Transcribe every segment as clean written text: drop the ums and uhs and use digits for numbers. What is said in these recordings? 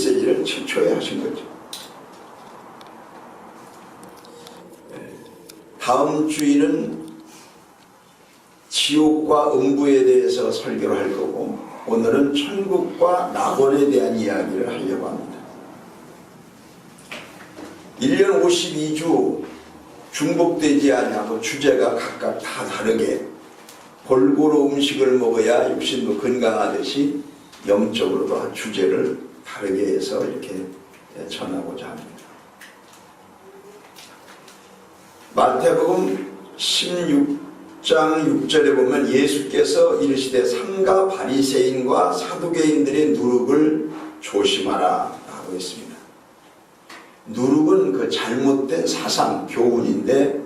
메시지를 최초에 하신 거죠. 다음 주일은 지옥과 음부에 대해서 설교를 할 거고, 오늘은 천국과 낙원에 대한 이야기를 하려고 합니다. 1년 52주 중복되지 아니하고 주제가 각각 다 다르게 골고루 음식을 먹어야 육신도 건강하듯이 영적으로도 주제를 다르게 해서 이렇게 전하고자 합니다. 마태복음 16장 6절에 보면 예수께서 이르시되 삼가 바리새인과 사두개인들의 누룩을 조심하라 라고 했습니다. 누룩은 그 잘못된 사상, 교훈인데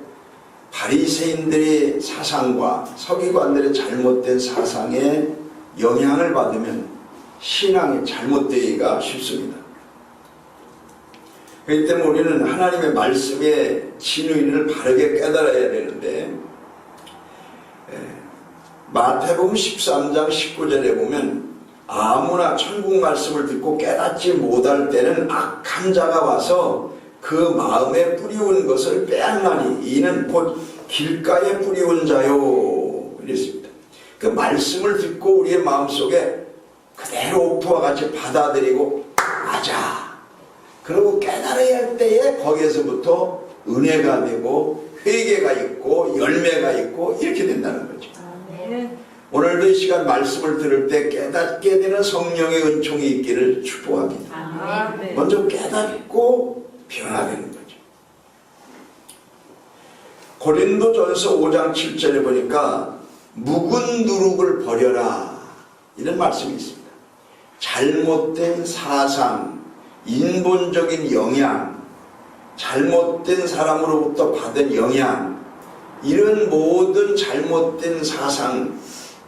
바리새인들의 사상과 서기관들의 잘못된 사상에 영향을 받으면 신앙이 잘못되기가 쉽습니다. 그렇기 때문에 우리는 하나님의 말씀의 진의를 바르게 깨달아야 되는데, 마태복음 13장 19절에 보면 아무나 천국 말씀을 듣고 깨닫지 못할 때는 악한 자가 와서 그 마음에 뿌리온 것을 빼앗나니 이는 곧 길가에 뿌리온 자요 이랬습니다. 그 말씀을 듣고 우리의 마음속에 그대로 옥토와 같이 받아들이고 맞아 그리고 깨달아야 할 때에 거기에서부터 은혜가 되고 회개가 있고 열매가 있고 이렇게 된다는 거죠. 오늘도 이 시간 말씀을 들을 때 깨닫게 되는 성령의 은총이 있기를 축복합니다. 먼저 깨닫고 변화되는 거죠. 고린도전서 5장 7절에 보니까 묵은 누룩을 버려라 이런 말씀이 있습니다. 잘못된 사상, 인본적인 영향, 잘못된 사람으로부터 받은 영향, 이런 모든 잘못된 사상,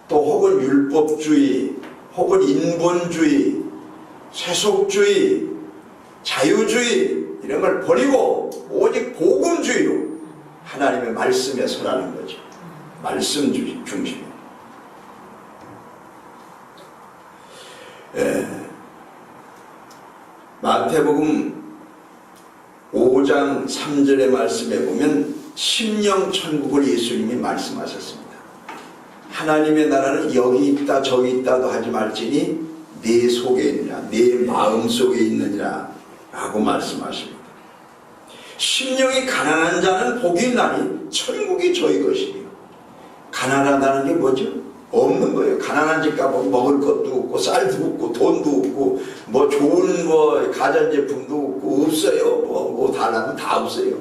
또 혹은 율법주의, 혹은 인본주의, 세속주의, 자유주의 이런 걸 버리고 오직 복음주의로 하나님의 말씀에 서라는 거죠. 말씀 중심. 마태복음 5장 3절의 말씀에 보면 심령 천국을 예수님이 말씀하셨습니다. 하나님의 나라는 여기 있다 저기 있다도 하지 말지니 내 속에 있느냐 내 마음 속에 있느니라 라고 말씀하십니다. 심령이 가난한 자는 복이 있나니 천국이 저희 것이에요. 가난하다는 게 뭐죠? 없는 거예요. 가난한 집 가보면 먹을 것도 없고 쌀도 없고 돈도 없고 뭐 좋은 가전제품도 없고 없어요. 뭐 달라면 다 없어요.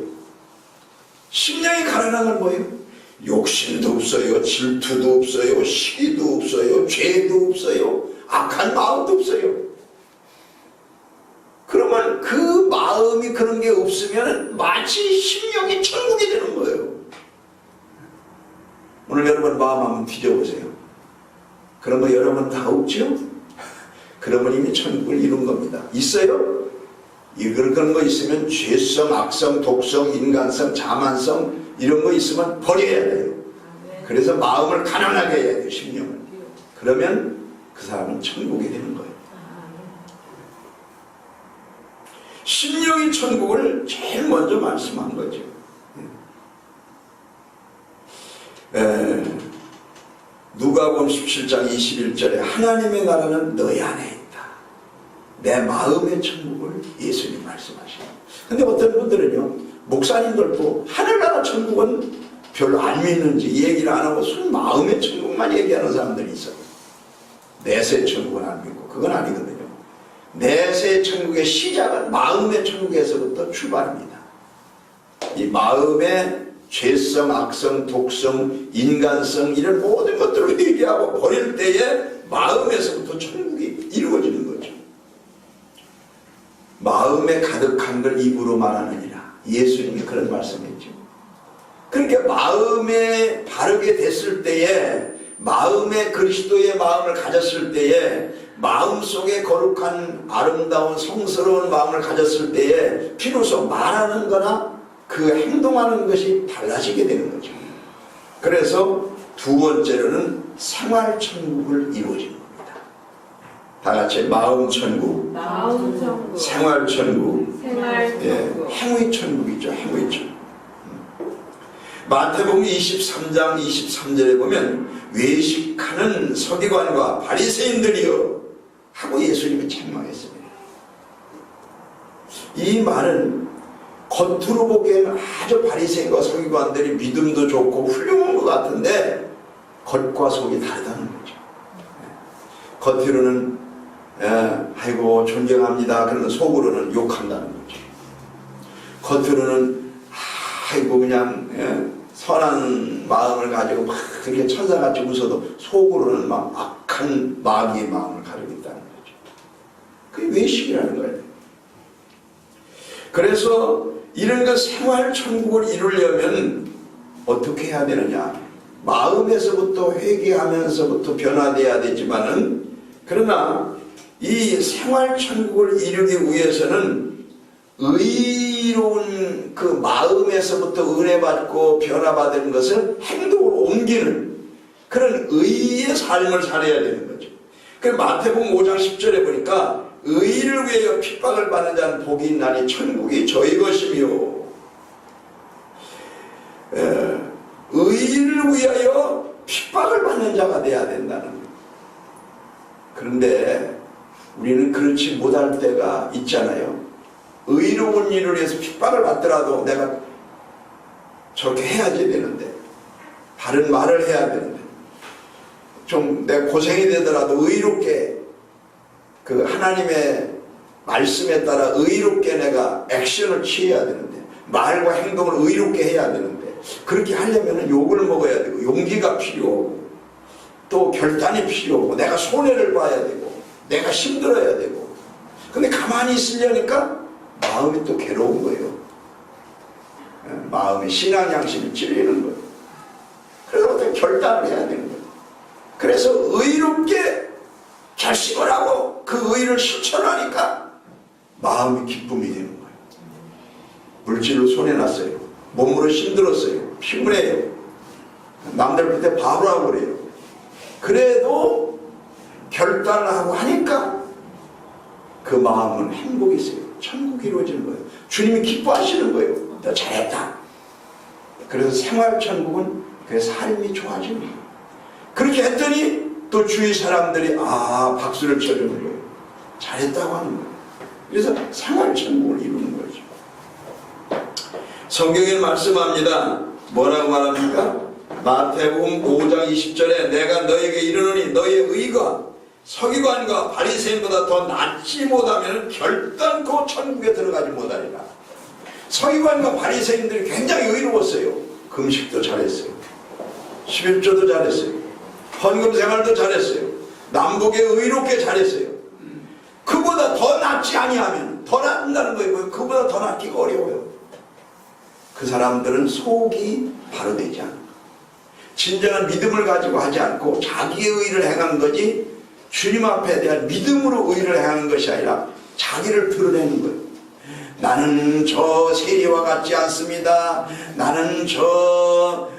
심령이 가난한 건 뭐예요? 욕심도 없어요. 질투도 없어요. 시기도 없어요. 죄도 없어요. 악한 마음도 없어요. 그러면 그 마음이 그런 게 없으면 마치 심령이 천국이 되는 거예요. 오늘 여러분 마음 한번 뒤져보세요. 그런 거 여러분 다 없죠? 그러면 이미 천국을 이룬 겁니다. 있어요? 그런 거 있으면 죄성, 악성, 독성, 인간성, 자만성 이런 거 있으면 버려야 돼요. 그래서 마음을 가난하게 해야 돼요. 심령을. 그러면 그 사람은 천국이 되는 거예요. 심령이 천국을 제일 먼저 말씀한 거죠. 누가복음 17장 21절에 하나님의 나라는 너희 안에 있다. 내 마음의 천국을 예수님 말씀하시고. 근데 어떤 분들은요, 목사님들도 하늘나라 천국은 별로 안 믿는지 얘기를 안 하고 순 마음의 천국만 얘기하는 사람들이 있어요. 내세 천국은 안 믿고 그건 아니거든요. 내세 천국의 시작은 마음의 천국에서부터 출발입니다. 이 마음의 죄성, 악성, 독성, 인간성 이런 모든 것들을 회개하고 버릴 때에 마음에서부터 천국이 이루어지는 거죠. 마음에 가득한 걸 입으로 말하느니라. 예수님이 그런 말씀했죠. 그러니까 마음에 바르게 됐을 때에, 마음에 그리스도의 마음을 가졌을 때에, 마음속에 거룩한 아름다운 성스러운 마음을 가졌을 때에 비로소 말하는 거나 그 행동하는 것이 달라지게 되는 거죠. 그래서 두 번째로는 생활천국을 이루어지는 겁니다. 다 같이 마음천국, 생활천국. 생활천국. 행위천국이죠. 행위천국. 마태복음 23장 23절에 보면 외식하는 서기관과 바리새인들이여 하고 예수님이 책망했습니다. 이 말은 겉으로 보기에는 아주 바리새인과 서기관들이 믿음도 좋고 훌륭한 것 같은데 겉과 속이 다르다는 거죠. 겉으로는 아이고 존경합니다. 그러면 속으로는 욕한다는 거죠. 겉으로는 아이고 그냥 선한 마음을 가지고 막 그렇게 천사같이 웃어도 속으로는 막 악한 마귀의 마음을 가지고 있다는 거죠. 그게 외식이라는 거예요. 그래서 이런 그 생활천국을 이루려면 어떻게 해야 되느냐. 마음에서부터 회개하면서부터 변화돼야 되지만은 그러나 이 생활천국을 이루기 위해서는 의로운 그 마음에서부터 은혜받고 변화받은 것을 행동으로 옮기는 그런 의의 삶을 살아야 되는 거죠. 그 마태복음 5장 10절에 보니까 의를 위하여 핍박을 받는 자는 복이 있나니 천국이 저희 것이며 의를 위하여 핍박을 받는 자가 돼야 된다는 거예요. 그런데 우리는 그렇지 못할 때가 있잖아요. 의로운 일을 위해서 핍박을 받더라도 내가 저렇게 해야지 되는데 바른 말을 해야 되는데 좀 내가 고생이 되더라도 의롭게 그 하나님의 말씀에 따라 의롭게 내가 액션을 취해야 되는데 말과 행동을 의롭게 해야 되는데 그렇게 하려면 욕을 먹어야 되고 용기가 필요하고 또 결단이 필요하고 내가 손해를 봐야 되고 내가 힘들어야 되고 근데 가만히 있으려니까 마음이 또 괴로운 거예요. 마음의 신앙 양심이 찔리는 거예요. 그래서 어떻게 결단을 해야 되는 거예요. 그래서 의롭게 결심을 하고 그 의를 실천하니까 마음이 기쁨이 되는 거예요. 물질로 손해났어요. 몸으로 힘들었어요. 피곤해요. 남들 밑에 바로 하고 그래요. 그래도 결단을 하고 하니까 그 마음은 행복이 있어요. 천국이 이루어지는 거예요. 주님이 기뻐하시는 거예요. 너 잘했다. 그래서 생활천국은 그 삶이 좋아지는 거예요. 그렇게 했더니 또 주위 사람들이 박수를 쳐주는 거예요. 잘했다고 하는 거예요. 그래서 생활천국을 이루는 거죠. 성경에 말씀합니다. 뭐라고 말합니까? 마태복음 5장 20절에 내가 너에게 이르노니 너의 의가 서기관과 바리새인보다 더 낫지 못하면 결단코 천국에 들어가지 못하리라. 서기관과 바리새인들이 굉장히 의로웠어요. 금식도 잘했어요. 11조도 잘했어요. 헌금 생활도 잘했어요. 남북에 의롭게 잘했어요. 그보다 더 낫지 아니하면 더 낫는다는 거예요. 그보다 더 낫기가 어려워요. 그 사람들은 속이 바로 되지 않는 거예요. 진정한 믿음을 가지고 하지 않고 자기의 의를 행한 거지 주님 앞에 대한 믿음으로 의를 행하는 것이 아니라 자기를 드러내는 거예요. 나는 저 세리와 같지 않습니다. 나는 저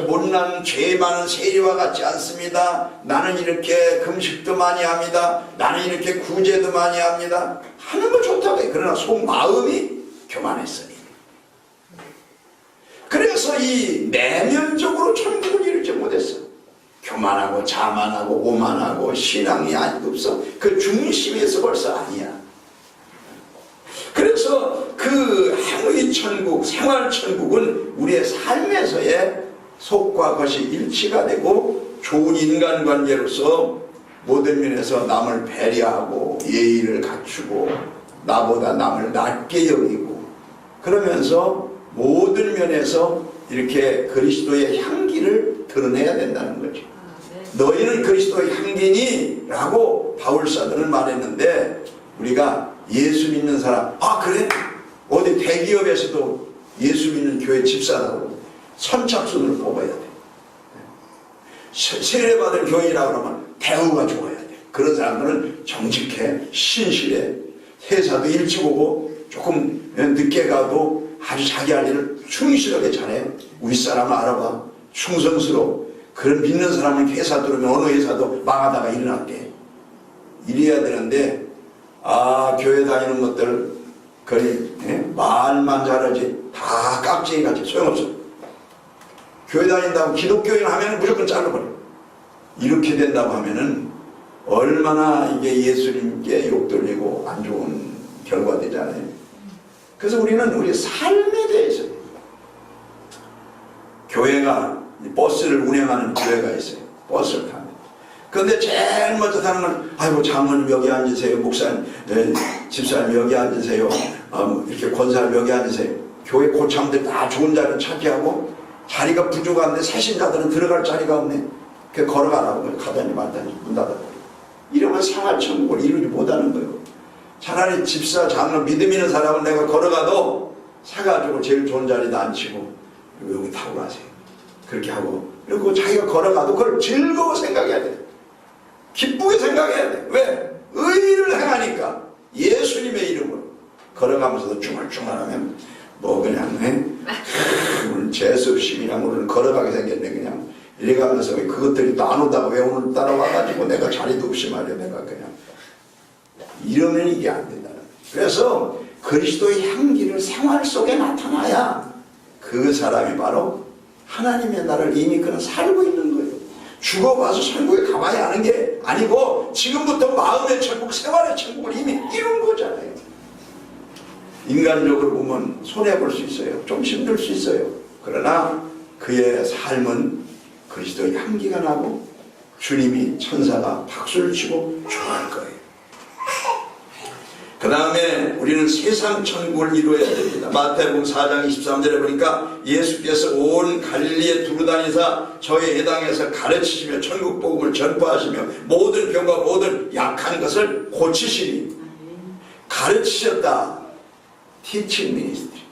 못난 죄 많은 세리와 같지 않습니다. 나는 이렇게 금식도 많이 합니다. 나는 이렇게 구제도 많이 합니다. 하는 거 좋다고 해요. 그러나 속마음이 교만했으니. 그래서 이 내면적으로 천국을 이루지 못했어요. 교만하고 자만하고 오만하고 신앙이 아직 없어. 그 중심에서 벌써 아니야. 그래서 그 행위천국, 생활천국은 우리의 삶에서의 속과 겉이 일치가 되고 좋은 인간관계로서 모든 면에서 남을 배려하고 예의를 갖추고 나보다 남을 낮게 여기고 그러면서 모든 면에서 이렇게 그리스도의 향기를 드러내야 된다는 거죠. 너희는 그리스도의 향기니? 라고 바울사도는 말했는데 우리가 예수 믿는 사람 그래? 어디 대기업에서도 예수 믿는 교회 집사라고 선착순을 뽑아야 돼. 세례받은 교인이라고 그러면 대우가 좋아야 돼. 그런 사람들은 정직해, 신실해, 회사도 일찍 오고 조금 늦게 가도 아주 자기 할 일을 충실하게 잘해. 윗사람을 알아봐. 충성스러워. 그런 믿는 사람은 회사 들어오면 어느 회사도 망하다가 일어났대. 이래야 되는데 교회 다니는 것들 거의 말만 잘하지 다 깍쟁이같이 소용없어. 교회 다닌다고 기독교인 하면 무조건 잘라버려. 이렇게 된다고 하면은 얼마나 이게 예수님께 욕돌리고 안 좋은 결과 되잖아요. 그래서 우리는 우리 삶에 대해서, 교회가 버스를 운행하는 교회가 있어요. 버스를 타는. 그런데 제일 먼저 타는 건, 아이고 장로님 여기 앉으세요, 목사님, 집사님 여기 앉으세요, 이렇게 권사님 여기 앉으세요. 교회 고참들 다 좋은 자리를 차지하고 자리가 부족한데 새신자들은 들어갈 자리가 없네. 그 걸어가라고 가다니 말다니 문 닫아버려. 이러면 생활천국을 이루지 못하는 거예요. 차라리 집사, 장로, 믿음 있는 사람은 내가 걸어가도 사가지고 제일 좋은 자리도 앉히고 여기 타고 가세요. 그렇게 하고, 그리고 자기가 걸어가도 그걸 즐거워 생각해야 돼. 기쁘게 생각해야 돼. 왜? 의를 행하니까. 예수님의 이름으로 걸어가면서도 중얼중얼하면 뭐 그냥 재수없이 그냥 오늘 걸어가게 생겼네. 그냥 이래가면서 그것들이 또 안 오다가 왜 오늘 따라와가지고 내가 자리도 없이 말이야. 내가 그냥 이러면 이게 안 된다는 거예요. 그래서 그리스도의 향기를 생활 속에 나타나야 그 사람이 바로 하나님의 나라를 이미 그는 살고 있는 거예요. 죽어봐서 천국에 가봐야 하는 게 아니고 지금부터 마음의 천국, 생활의 천국을 이미 이룬 거잖아요. 인간적으로 보면 손해볼 수 있어요. 좀 힘들 수 있어요. 그러나 그의 삶은 그리스도의 향기가 나고 주님이 천사가 박수를 치고 좋아할 거예요. 그 다음에 우리는 세상 천국을 이루어야 됩니다. 마태복음 4장 23절에 보니까 예수께서 온 갈릴리에 두루다니사 저의 예당에서 가르치시며 천국 복음을 전파하시며 모든 병과 모든 약한 것을 고치시니. 가르치셨다. teaching ministry.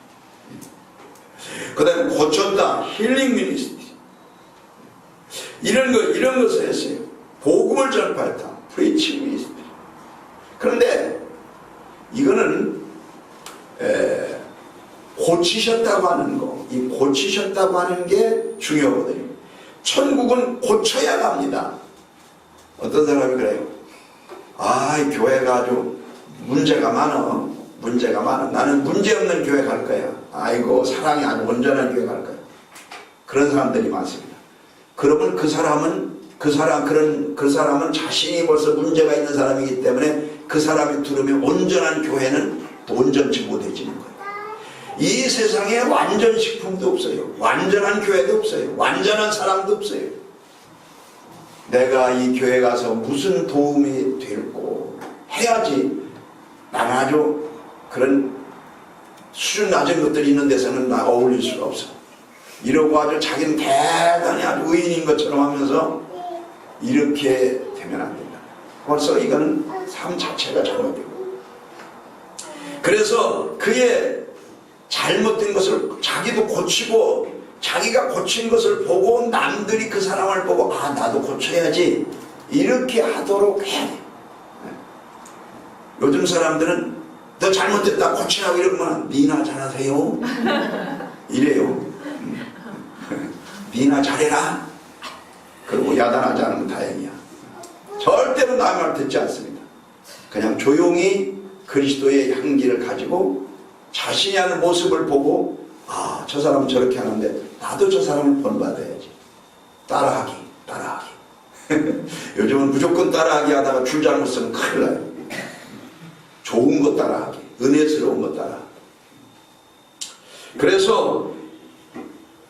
그 다음에 고쳤다. healing ministry. 이런 것을 했어요. 복음을 전파했다. preaching ministry. 그런데 이거는 고치셨다고 하는 거, 이 고치셨다고 하는 게 중요하거든요. 천국은 고쳐야 갑니다. 어떤 사람이 그래요. 교회가 아주 문제가 많아. 나는 문제없는 교회 갈 거야. 아이고 사랑이 아주 온전한 교회 갈 거야. 그런 사람들이 많습니다. 그러면 그 사람은 자신이 벌써 문제가 있는 사람이기 때문에 그 사람이 들으면 온전한 교회는 온전치 못해지는 거예요. 이 세상에 완전 식품도 없어요. 완전한 교회도 없어요. 완전한 사람도 없어요. 내가 이 교회 가서 무슨 도움이 될고 해야지. 나는 아주 그런 수준 낮은 것들이 있는 데서는 나 어울릴 수가 없어. 이러고 아주 자기는 대단히 아주 의인인 것처럼 하면서 이렇게 되면 안 된다. 벌써 이건 삶 자체가 잘못되고. 그래서 그의 잘못된 것을 자기도 고치고 자기가 고친 것을 보고 남들이 그 사람을 보고 나도 고쳐야지 이렇게 하도록 해야 돼. 요즘 사람들은 너 잘못됐다 고치라고 이러면 니나 잘하세요 이래요. 니나 잘해라. 그리고 야단하지 않으면 다행이야. 절대로 남의 말 듣지 않습니다. 그냥 조용히 그리스도의 향기를 가지고 자신이 하는 모습을 보고 저 사람은 저렇게 하는데 나도 저 사람을 본받아야지. 따라하기. 요즘은 무조건 따라하기 하다가 줄 잘못 쓰면 큰일 나요. 좋은 거 따라하기, 은혜스러운 거 따라하기. 그래서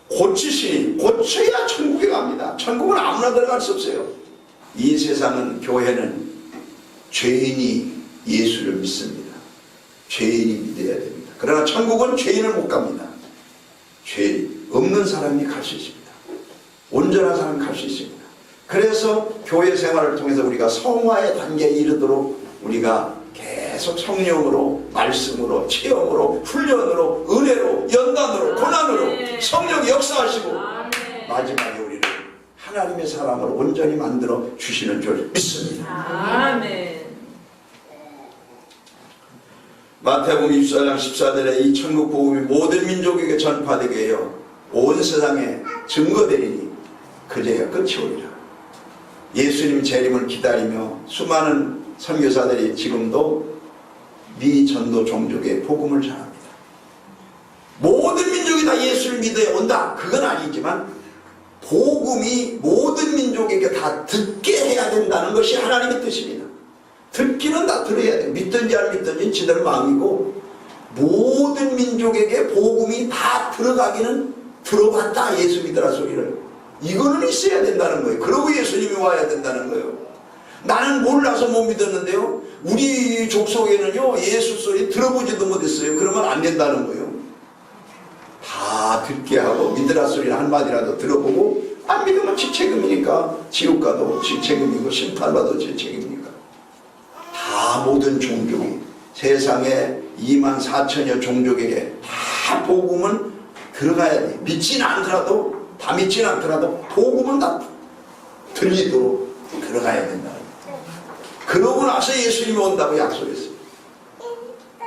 고쳐야 천국에 갑니다. 천국은 아무나 들어갈 수 없어요. 이 세상은, 교회는 죄인이 예수를 믿습니다. 죄인이 믿어야 됩니다. 그러나 천국은 죄인을 못 갑니다. 죄인 없는 사람이 갈 수 있습니다. 온전한 사람이 갈 수 있습니다. 그래서 교회 생활을 통해서 우리가 성화의 단계에 이르도록 우리가 계속 성령으로, 말씀으로, 체험으로, 훈련으로, 은혜로, 연단으로, 고난으로 성령이 역사하시고 마지막에 우리를 하나님의 사람으로 온전히 만들어 주시는 줄 믿습니다. 아멘. 마태복음 24장 14절에 이 천국 복음이 모든 민족에게 전파되게 하여 온 세상에 증거되리니 그제야 끝이 오리라. 예수님 재림을 기다리며 수많은 선교사들이 지금도 미 전도 종족의 복음을 전합니다. 모든 민족이 다 예수를 믿어야 온다, 그건 아니지만 복음이 모든 민족에게 다 듣게 해야 된다는 것이 하나님의 뜻입니다. 듣기는 다 들어야 돼요. 믿든지 안 믿든지 지들 마음이고, 모든 민족에게 복음이 다 들어가기는 들어갔다, 예수 믿으라 소리를. 이거는 있어야 된다는 거예요. 그러고 예수님이 와야 된다는 거예요. 나는 몰라서 못 믿었는데요, 우리 족속에는요 예수 소리 들어보지도 못했어요. 그러면 안 된다는 거예요. 다 듣게 하고 믿으라 소리를 한마디라도 들어보고, 안 믿으면 지 책임이니까. 지옥 가도 지 책임이고 심판받아도 지 책임이니까. 다 모든 종족이, 세상에 24,000여 종족에게 다 복음은 들어가야 돼. 믿지는 않더라도, 다 믿지는 않더라도 복음은 다 들리도록 들어가야 된다. 그러고 나서 예수님이 온다고 약속했어요.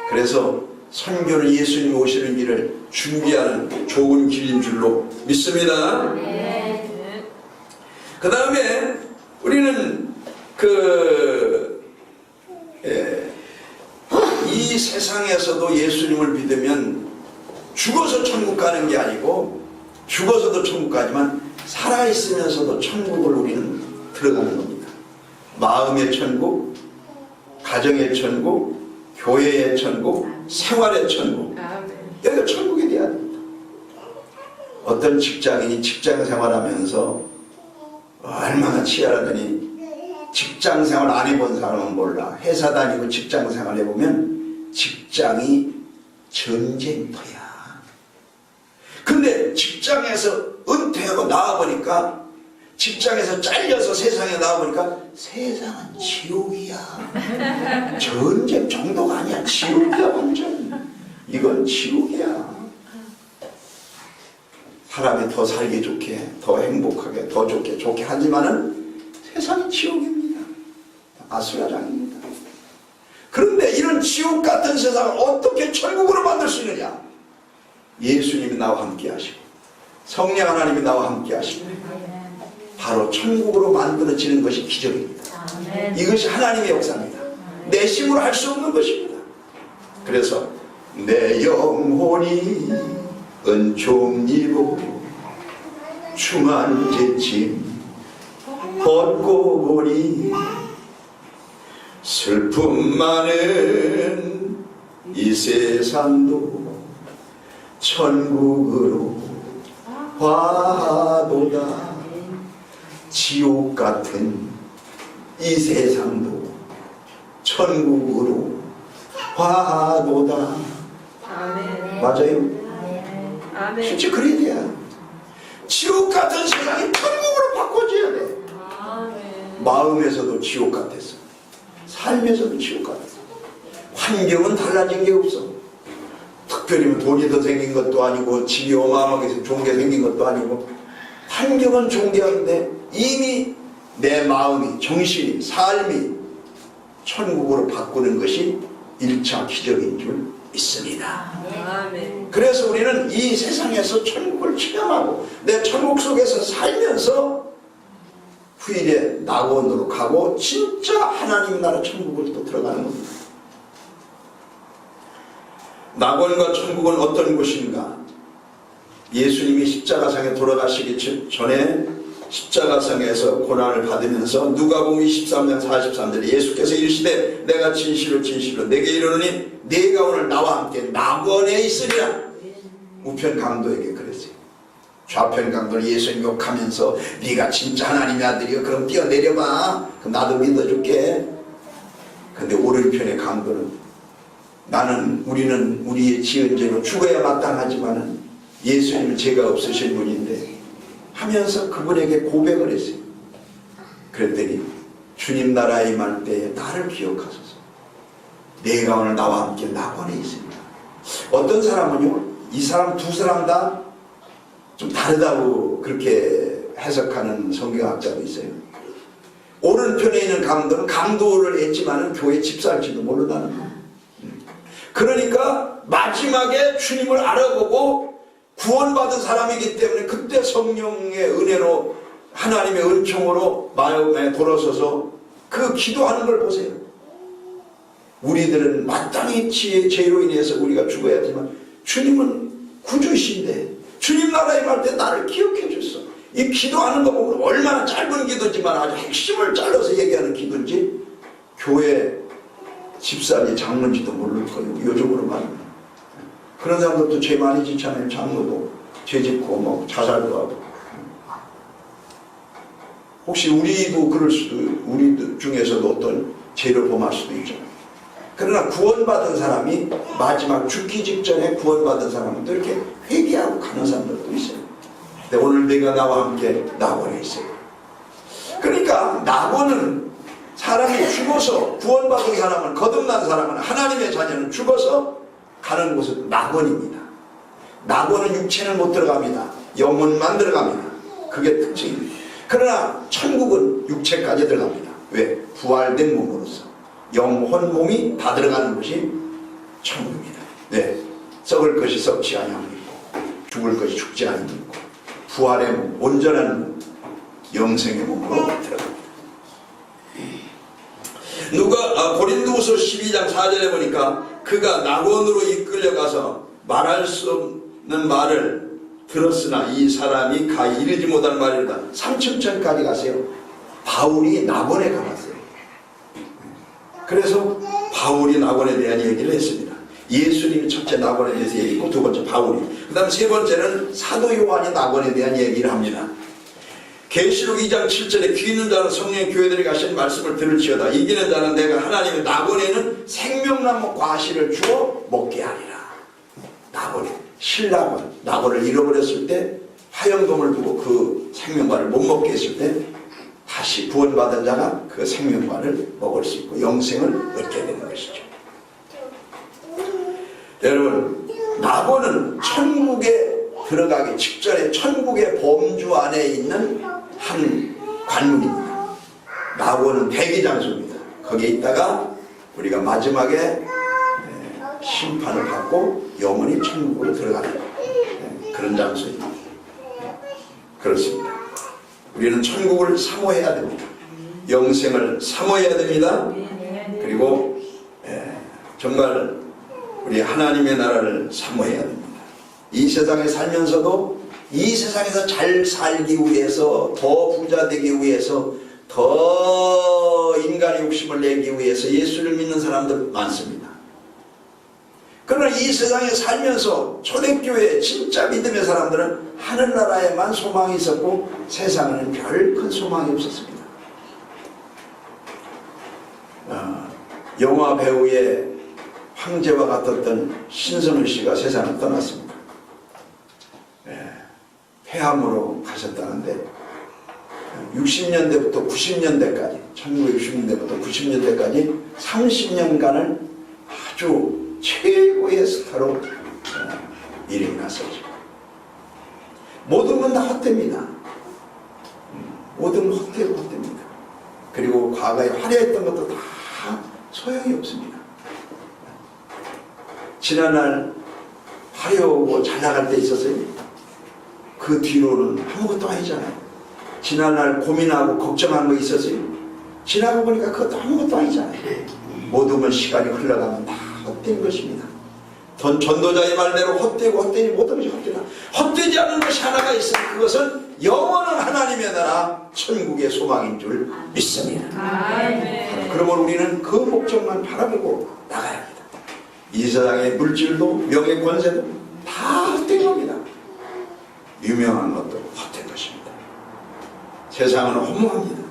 그래서 선교는 예수님이 오시는 길을 준비하는 좋은 길인 줄로 믿습니다. 그 다음에 우리는 이 세상에서도 예수님을 믿으면 죽어서 천국 가는 게 아니고, 죽어서도 천국 가지만 살아있으면서도 천국을 우리는 들어가는 겁니다. 마음의 천국, 가정의 천국, 교회의 천국, 생활의 천국. 여기가 천국이 돼야 됩니다. 어떤 직장인이 직장 생활하면서 얼마나 치열하더니, 직장 생활 안 해본 사람은 몰라. 회사 다니고 직장 생활 해보면 직장이 전쟁터야. 근데 직장에서 은퇴하고 나와보니까, 직장에서 잘려서 세상에 나와보니까 세상은 지옥이야. 전쟁 정도가 아니야. 지옥이야, 완전. 이건 지옥이야. 사람이 더 살기 좋게, 더 행복하게, 더 좋게 하지만은 세상이 지옥입니다. 아수라장입니다. 그런데 이런 지옥 같은 세상을 어떻게 천국으로 만들 수 있느냐? 예수님이 나와 함께 하시고, 성령 하나님이 나와 함께 하시고, 바로 천국으로 만들어지는 것이 기적입니다. 이것이 하나님의 역사입니다. 내 힘으로 할 수 없는 것입니다. 그래서 내 영혼이 은총 입고 충한 재침 벗고 보니, 슬픔 많은 이 세상도 천국으로 화도다. 지옥 같은 이 세상도 천국으로 화도다. 맞아요? 실제 그래야 돼요. 지옥 같은 세상이 천국으로 바꿔줘야 돼. 마음에서도 지옥 같았어. 삶에서도 지옥 같았어. 환경은 달라진 게 없어. 특별히 돈이 더 생긴 것도 아니고, 집이 어마어마하게 좋은 게 생긴 것도 아니고, 환경은 좋은 게 아닌데 이미 내 마음이, 정신이, 삶이 천국으로 바꾸는 것이 1차 기적인 줄 믿습니다. 그래서 우리는 이 세상에서 천국을 체험하고 내 천국 속에서 살면서 후일에 낙원으로 가고 진짜 하나님 나라 천국을 또 들어가는 겁니다. 낙원과 천국은 어떤 곳인가? 예수님이 십자가상에 돌아가시기 전에 십자가상에서 고난을 받으면서 누가복음 23장 43절에 예수께서 이르시되 내가 진실로 내게 이르노니 네가 오늘 나와 함께 낙원에 있으리라. 우편 강도에게 그랬어요. 좌편 강도는 예수님 욕하면서 네가 진짜 하나님의 아들이여 그럼 뛰어내려봐. 그럼 나도 믿어줄게. 근데 오른편의 강도는 우리는 우리의 지은 죄로 죽어야 마땅하지만은 예수님은 죄가 없으신 분인데 하면서 그분에게 고백을 했어요. 그랬더니 주님 나라에 임할 때에 나를 기억하소서. 내가 오늘 나와 함께 낙원에 있습니다. 어떤 사람은요, 이 사람 두 사람 다 좀 다르다고 그렇게 해석하는 성경학자도 있어요. 오른편에 있는 강도는 강도를 했지만은 교회 집사일지도 모른다는 거예요. 그러니까 마지막에 주님을 알아보고 구원받은 사람이기 때문에 그때 성령의 은혜로 하나님의 은총으로 마음에 돌아서서 그 기도하는 걸 보세요. 우리들은 마땅히 죄로 인해서 우리가 죽어야 하지만 주님은 구주이신데 주님 나라에 갈 때 나를 기억해 줬어. 이 기도하는 거 보면 얼마나 짧은 기도지만 아주 핵심을 잘라서 얘기하는 기도인지 교회 집사니 장로인지도 모를 거예요. 요즘으로 말하면. 그런 사람들도 죄 많이 짓잖아요. 장로도 죄 짓고 뭐 자살도 하고. 혹시 우리도 그럴 수도, 우리 중에서도 어떤 죄를 범할 수도 있잖아요. 그러나 구원받은 사람이 마지막 죽기 직전에 구원받은 사람은 또 이렇게 회개하고 가는 사람들도 있어요. 근데 오늘 내가 나와 함께 낙원에 있어요. 그러니까 낙원은 사람이 죽어서 구원받은 사람은, 거듭난 사람은, 하나님의 자녀는 죽어서 가는 곳은 낙원입니다. 낙원은 육체는 못 들어갑니다. 영혼만 들어갑니다. 그게 특징입니다. 그러나 천국은 육체까지 들어갑니다. 왜? 부활된 몸으로서 영혼, 몸이 다 들어가는 것이 천국입니다. 네, 썩을 것이 썩지 아니하고 있고 죽을 것이 죽지 아니하고 있고 부활의 몸, 온전한 몸, 영생의 몸으로 들어갑니다. 고린도후서 12장 4절에 보니까 그가 낙원으로 이끌려가서 말할 수 없는 말을 들었으나 이 사람이 가 이르지 못한 말이다. 3층천까지 가세요. 바울이 낙원에 가봤어요. 그래서 바울이 낙원에 대한 얘기를 했습니다. 예수님이 첫째 낙원에 대해서 얘기했고 두 번째 바울이, 그 다음 세 번째는 사도 요한이 낙원에 대한 얘기를 합니다. 계시록 2장 7절에 귀 있는 자는 성령 교회들이 가신 말씀을 들을지어다. 이기는 자는 내가 하나님의 낙원에는 생명나무 과실을 주어 먹게 하리라. 낙원에, 신낙원, 낙원을 잃어버렸을 때 화영금을 두고 그 생명과를 못 먹게 했을 때 다시 구원받은 자가 그 생명과를 먹을 수 있고 영생을 얻게 되는 것이죠. 여러분, 낙원은 천국에 들어가기 직전에 천국의 범주 안에 있는 한 관문입니다. 낙원은 대기장소입니다. 거기에 있다가 우리가 마지막에 심판을 받고 영원히 천국으로 들어가는 그런 장소입니다. 그렇습니다. 우리는 천국을 사모해야 됩니다. 영생을 사모해야 됩니다. 그리고 정말 우리 하나님의 나라를 사모해야 됩니다. 이 세상에 살면서도 이 세상에서 잘 살기 위해서, 더 부자 되기 위해서, 더 인간의 욕심을 내기 위해서 예수를 믿는 사람들 많습니다. 그러나 이 세상에 살면서 초대교회 진짜 믿음의 사람들은 하늘나라에만 소망이 있었고 세상에는 별 큰 소망이 없었습니다. 영화 배우의 황제와 같았던 신선우 씨가 세상을 떠났습니다. 폐암으로 가셨다는데 60년대부터 90년대까지 1960년대부터 90년대까지 30년간을 아주 최고의 스타로 이름이 났었죠. 모든 건 다 헛됩니다. 모든 건 헛됩니다. 그리고 과거에 화려했던 것도 다 소용이 없습니다. 지난날 화려하고 잘 나갈 때 있었어요. 그 뒤로는 아무것도 아니잖아요. 지난날 고민하고 걱정한 거 있었어요. 지나고 보니까 그것도 아무것도 아니잖아요. 모든 건 시간이 흘러가면 다 헛된 것입니다. 전도자의 말대로 헛되고 헛되니 모든 것이 헛되다. 헛되지 않은 것이 하나가 있으니 그것은 영원한 하나님의 나라 천국의 소망인 줄 믿습니다. 그러면 우리는 그 목적만 바라보고 나가야 합니다. 이 세상의 물질도 명예 권세도 다 헛된 겁니다. 유명한 것도 헛된 것입니다. 세상은 허무합니다.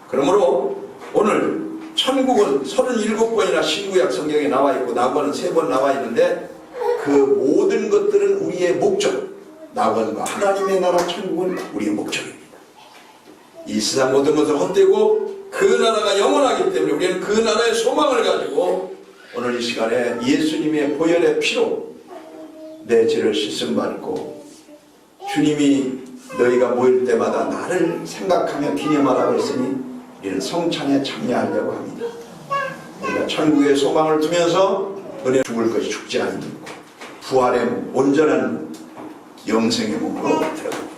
그러므로 오늘 천국은 37번이나 신구약 성경에 나와 있고 낙원은 3번 나와 있는데 그 모든 것들은 우리의 목적, 낙원과 하나님의 나라 천국은 우리의 목적입니다. 이 세상 모든 것은 헛되고 그 나라가 영원하기 때문에 우리는 그 나라의 소망을 가지고 오늘 이 시간에 예수님의 보혈의 피로 내 죄를 씻음받고 주님이 너희가 모일 때마다 나를 생각하며 기념하라고 했으니 우리는 성찬에 참여하려고 합니다. 우리가 천국의 소망을 두면서 너네 죽을 것이 죽지 않는 부활의 몸, 온전한 영생의 몸으로 들어갑니다.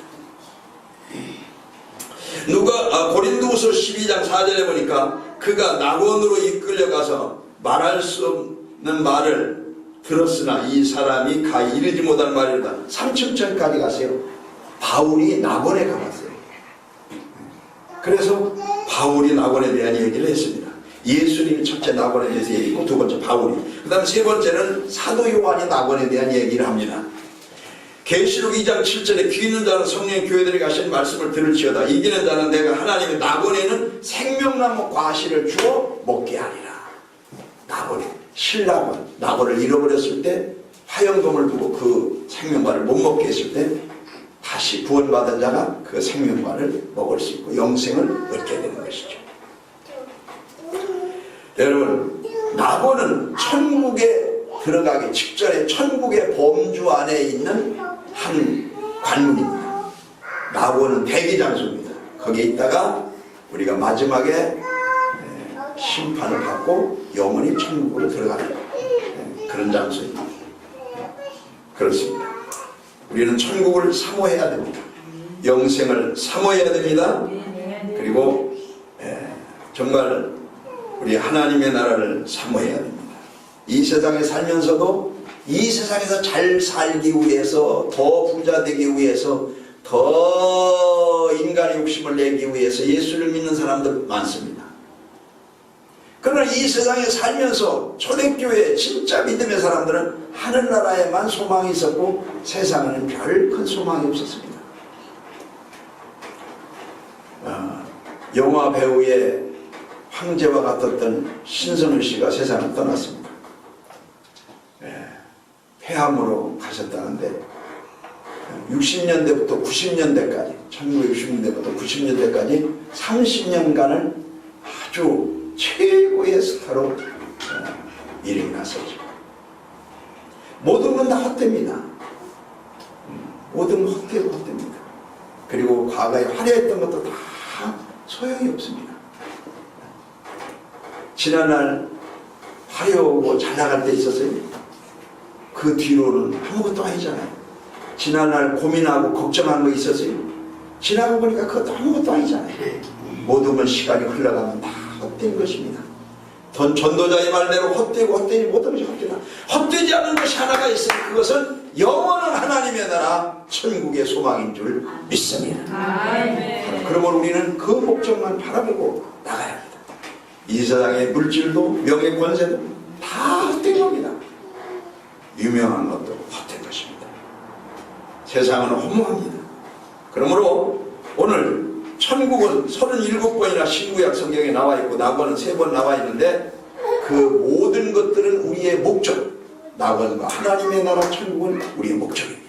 고린도후서 12장 4절에 보니까 그가 낙원으로 이끌려가서 말할 수 없는 말을 들었으나 이 사람이 가 이르지 못할 말이다. 3층까지 가세요. 바울이 낙원에 가봤어요. 그래서 바울이 낙원에 대한 얘기를 했습니다. 예수님이 첫째 낙원에 대해서 얘기했고, 두 번째 바울이, 그 다음 세 번째는 사도 요한이 낙원에 대한 얘기를 합니다. 계시록 2장 7절에 귀 있는 자는 성령의 교회들이 가신 말씀을 들을지어다. 이기는 자는 내가 하나님의 낙원에는 생명나무 과실을 주어 먹게 하리라. 낙원에, 신낙원, 낙원을 잃어버렸을 때 화영금을 두고 그 생명과를 못 먹게 했을 때 다시 구원받은 자가 그 생명과를 먹을 수 있고 영생을 얻게 되는 것이죠. 여러분, 낙원은 천국에 들어가기 직전에 천국의 범주 안에 있는 한 관문입니다. 낙원은 대기 장소입니다. 거기에 있다가 우리가 마지막에 심판을 받고 영원히 천국으로 들어가는 그런 장소입니다. 그렇습니다. 우리는 천국을 사모해야 됩니다. 영생을 사모해야 됩니다. 그리고 정말 우리 하나님의 나라를 사모해야 됩니다. 이 세상에 살면서도 이 세상에서 잘 살기 위해서, 더 부자 되기 위해서, 더 인간의 욕심을 내기 위해서 예수를 믿는 사람들 많습니다. 그러나 이 세상에 살면서 초대교회 진짜 믿음의 사람들은 하늘나라에만 소망이 있었고 세상에는 별 큰 소망이 없었습니다. 영화 배우의 황제와 같았던 신선우 씨가 세상을 떠났습니다. 폐암으로 가셨다는데 60년대부터 90년대까지 1960년대부터 90년대까지 30년간을 아주 최고의 스타로 이름이 났었죠. 모든 건 다 헛됩니다. 모든 건 헛됩니다. 그리고 과거에 화려했던 것도 다 소용이 없습니다. 지난날 화려하고 잘 나갈 때 있었어요. 그 뒤로는 아무것도 아니잖아요. 지난날 고민하고 걱정한 거 있었어요. 지나고 보니까 그것도 아무것도 아니잖아요. 모든 건 시간이 흘러가면 다 헛된 것입니다. 전도자의 말대로 헛되고 헛되니 모든 것이 헛되다. 헛되지 않은 것이 하나가 있으니 그것은 영원한 하나님의 나라 천국의 소망인 줄 믿습니다. 그러므로 우리는 그 목적만 바라보고 나가야 합니다. 이 세상의 물질도 명예 권세도 다 헛된 겁니다. 유명한 것도 헛된 것입니다. 세상은 허무합니다. 그러므로 오늘 천국은 37번이나 신구약 성경에 나와 있고 낙원은 3번 나와 있는데 그 모든 것들은 우리의 목적, 낙원과 하나님의 나라 천국은 우리의 목적입니다.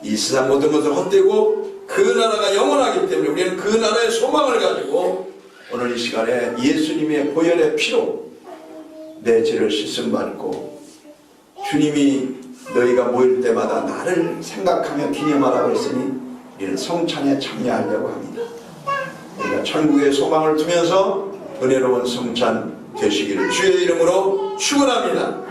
이 세상 모든 것은 헛되고 그 나라가 영원하기 때문에 우리는 그 나라의 소망을 가지고 오늘 이 시간에 예수님의 보혈의 피로 내 죄를 씻음받고 주님이 너희가 모일 때마다 나를 생각하며 기념하라고 했으니 우리는 성찬에 참여하려고 합니다. 우리가 천국의 소망을 두면서 은혜로운 성찬 되시기를 주의 이름으로 축원합니다.